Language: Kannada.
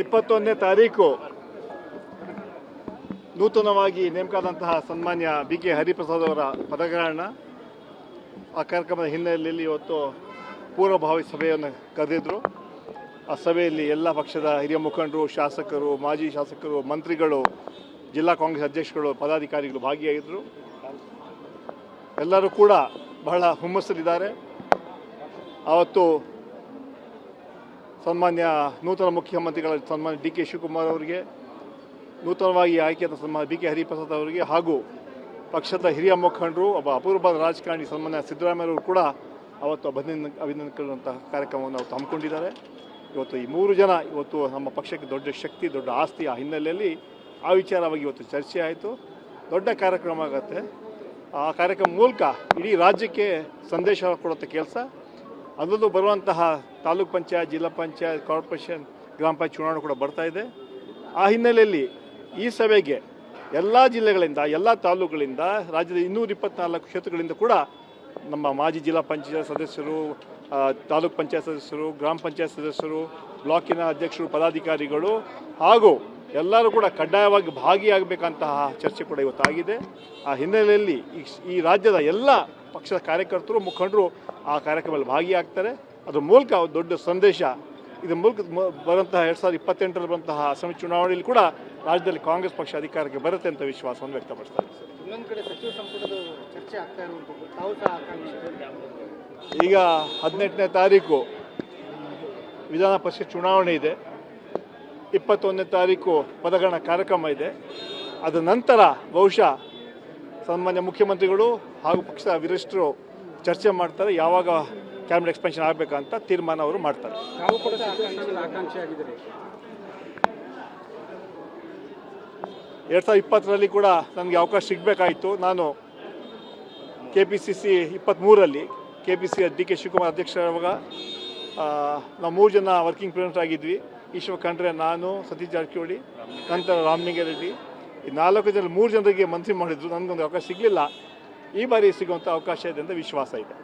21ನೇ ತಾರೀಕು ನೂತನವಾಗಿ ನೇಮಕಾದಂತಹ ಸನ್ಮಾನ್ಯ BK ಹರಿಪ್ರಸಾದ್ ಅವರ ಪದಗ್ರಹಣ. ಆ ಕಾರ್ಯಕ್ರಮದ ಹಿನ್ನೆಲೆಯಲ್ಲಿ ಇವತ್ತು ಪೂರ್ವಭಾವಿ ಸಭೆಯನ್ನು ಕರೆದಿದ್ದರು. ಆ ಸಭೆಯಲ್ಲಿ ಎಲ್ಲ ಪಕ್ಷದ ಹಿರಿಯ ಮುಖಂಡರು, ಶಾಸಕರು, ಮಾಜಿ ಶಾಸಕರು, ಮಂತ್ರಿಗಳು, ಜಿಲ್ಲಾ ಕಾಂಗ್ರೆಸ್ ಅಧ್ಯಕ್ಷಗಳು, ಪದಾಧಿಕಾರಿಗಳು ಭಾಗಿಯಾಗಿದ್ದರು. ಎಲ್ಲರೂ ಕೂಡ ಬಹಳ ಹುಮ್ಮಸ್ಸಲ್ಲಿದ್ದಾರೆ. ಆವತ್ತು ಸನ್ಮಾನ್ಯ ನೂತನ ಮುಖ್ಯಮಂತ್ರಿಗಳ ಸನ್ಮಾನ್ಯ DK ಶಿವಕುಮಾರ್ ಅವರಿಗೆ, ನೂತನವಾಗಿ ಆಯ್ಕೆಯಾದ ಸನ್ಮಾನ್ಯ BK ಹರಿಪ್ರಸಾದ್ ಅವರಿಗೆ ಹಾಗೂ ಪಕ್ಷದ ಹಿರಿಯ ಮುಖಂಡರು, ಒಬ್ಬ ಅಪೂರ್ವವಾದ ರಾಜಕಾರಣಿ ಸನ್ಮಾನ್ಯ ಸಿದ್ದರಾಮಯ್ಯವರು ಕೂಡ ಅವತ್ತು ಅಭಿನಂದನೆಗಳಂಥ ಕಾರ್ಯಕ್ರಮವನ್ನು ಅವತ್ತು ಹಮ್ಮಿಕೊಂಡಿದ್ದಾರೆ. ಇವತ್ತು ಈ 3 ಜನ ಇವತ್ತು ನಮ್ಮ ಪಕ್ಷಕ್ಕೆ ದೊಡ್ಡ ಶಕ್ತಿ, ದೊಡ್ಡ ಆಸ್ತಿ. ಆ ಹಿನ್ನೆಲೆಯಲ್ಲಿ ಆ ವಿಚಾರವಾಗಿ ಇವತ್ತು ಚರ್ಚೆ ಆಯಿತು. ದೊಡ್ಡ ಕಾರ್ಯಕ್ರಮ ಆಗುತ್ತೆ. ಆ ಕಾರ್ಯಕ್ರಮ ಮೂಲಕ ಇಡೀ ರಾಜ್ಯಕ್ಕೆ ಸಂದೇಶ ಕೊಡುವಂಥ ಕೆಲಸ. ಅದರಲ್ಲೂ ಬರುವಂತಹ ತಾಲೂಕ್ ಪಂಚಾಯತ್, ಜಿಲ್ಲಾ ಪಂಚಾಯತ್, ಕಾರ್ಪೊರೇಷನ್, ಗ್ರಾಮ ಪಂಚಾಯತ್ ಚುನಾವಣೆ ಕೂಡ ಬರ್ತಾ ಇದೆ. ಆ ಹಿನ್ನೆಲೆಯಲ್ಲಿ ಈ ಸಭೆಗೆ ಎಲ್ಲ ಜಿಲ್ಲೆಗಳಿಂದ, ಎಲ್ಲ ತಾಲೂಕುಗಳಿಂದ, ರಾಜ್ಯದ 224 ಕ್ಷೇತ್ರಗಳಿಂದ ಕೂಡ ನಮ್ಮ ಮಾಜಿ ಜಿಲ್ಲಾ ಪಂಚಾಯತ್ ಸದಸ್ಯರು, ತಾಲೂಕ್ ಪಂಚಾಯತ್ ಸದಸ್ಯರು, ಗ್ರಾಮ ಪಂಚಾಯತ್ ಸದಸ್ಯರು, ಬ್ಲಾಕಿನ ಅಧ್ಯಕ್ಷರು, ಪದಾಧಿಕಾರಿಗಳು ಹಾಗೂ ಎಲ್ಲರೂ ಕೂಡ ಕಡ್ಡಾಯವಾಗಿ ಭಾಗಿಯಾಗಬೇಕಂತಹ ಚರ್ಚೆ ಕೂಡ ಇವತ್ತಾಗಿದೆ. ಆ ಹಿನ್ನೆಲೆಯಲ್ಲಿ ಈ ರಾಜ್ಯದ ಎಲ್ಲ ಪಕ್ಷದ ಕಾರ್ಯಕರ್ತರು, ಮುಖಂಡರು ಆ ಕಾರ್ಯಕ್ರಮದಲ್ಲಿ ಭಾಗಿಯಾಗ್ತಾರೆ. ಅದ್ರ ಮೂಲಕ ದೊಡ್ಡ ಸಂದೇಶ. ಇದ್ರ ಮೂಲಕ ಬರುವಂತಹ 2028ರಲ್ಲಿ ಬರುವಂತಹ ಅಸೆಂಬ್ಲಿ ಚುನಾವಣೆಯಲ್ಲಿ ಕೂಡ ರಾಜ್ಯದಲ್ಲಿ ಕಾಂಗ್ರೆಸ್ ಪಕ್ಷ ಅಧಿಕಾರಕ್ಕೆ ಬರುತ್ತೆ ಅಂತ ವಿಶ್ವಾಸವನ್ನು ವ್ಯಕ್ತಪಡಿಸ್ತಾರೆ. ಇನ್ನೊಂದು ಕಡೆ ಸಚಿವ ಸಂಪುಟದ ಚರ್ಚೆ ಆಗ್ತಾ ಇರುವಂಥದ್ದು ತಾವು ಸಹ ಆಕಾಂಕ್ಷೆ. ಈಗ 18ನೇ ತಾರೀಕು ವಿಧಾನ ಪರಿಷತ್ ಚುನಾವಣೆ ಇದೆ. 21ನೇ ತಾರೀಕು ಪದಗ್ರಹಣ ಕಾರ್ಯಕ್ರಮ ಇದೆ. ಅದ ನಂತರ ಬಹುಶಃ ಸನ್ಮಾನ್ಯ ಮುಖ್ಯಮಂತ್ರಿಗಳು ಹಾಗೂ ಪಕ್ಷದ ವರಿಷ್ಠರು ಚರ್ಚೆ ಮಾಡ್ತಾರೆ. ಯಾವಾಗ ಕ್ಯಾಬಿನೆಟ್ ಎಕ್ಸ್ಪೆನ್ಷನ್ ಆಗಬೇಕಂತ ತೀರ್ಮಾನ ಅವರು ಮಾಡ್ತಾರೆ. ತಾವು ಕೂಡ ಆಕಾಂಕ್ಷೆ ಆಗಿದ್ದೀರಿ. 2020ರಲ್ಲಿ ಕೂಡ ನನಗೆ ಅವಕಾಶ ಸಿಗಬೇಕಾಯಿತು. ನಾನು KPCC 23ರಲ್ಲಿ KPCC DK ಶಿವಕುಮಾರ್ ಅಧ್ಯಕ್ಷರಾಗುವಾಗ ನಾವು 3 ಜನ ವರ್ಕಿಂಗ್ ಪ್ರೆಸಿಡೆಂಟ್ ಆಗಿದ್ವಿ. ಈಶ್ವರ್ ಖಂಡ್ರೆ, ನಾನು, ಸತೀಶ್ ಜಾರಕಿಹೊಳಿ, ನಂತರ ರಾಮಲಿಂಗಾರೆಡ್ಡಿ. ಈ 4 ಜನರಲ್ಲಿ 3 ಜನರಿಗೆ ಮಂತ್ರಿ ಮಾಡಿದ್ರು. ನನಗೊಂದು ಅವಕಾಶ ಸಿಗಲಿಲ್ಲ. ಈ ಬಾರಿ ಸಿಗುವಂಥ ಅವಕಾಶ ಇದೆ ಅಂತ ವಿಶ್ವಾಸ ಇದೆ.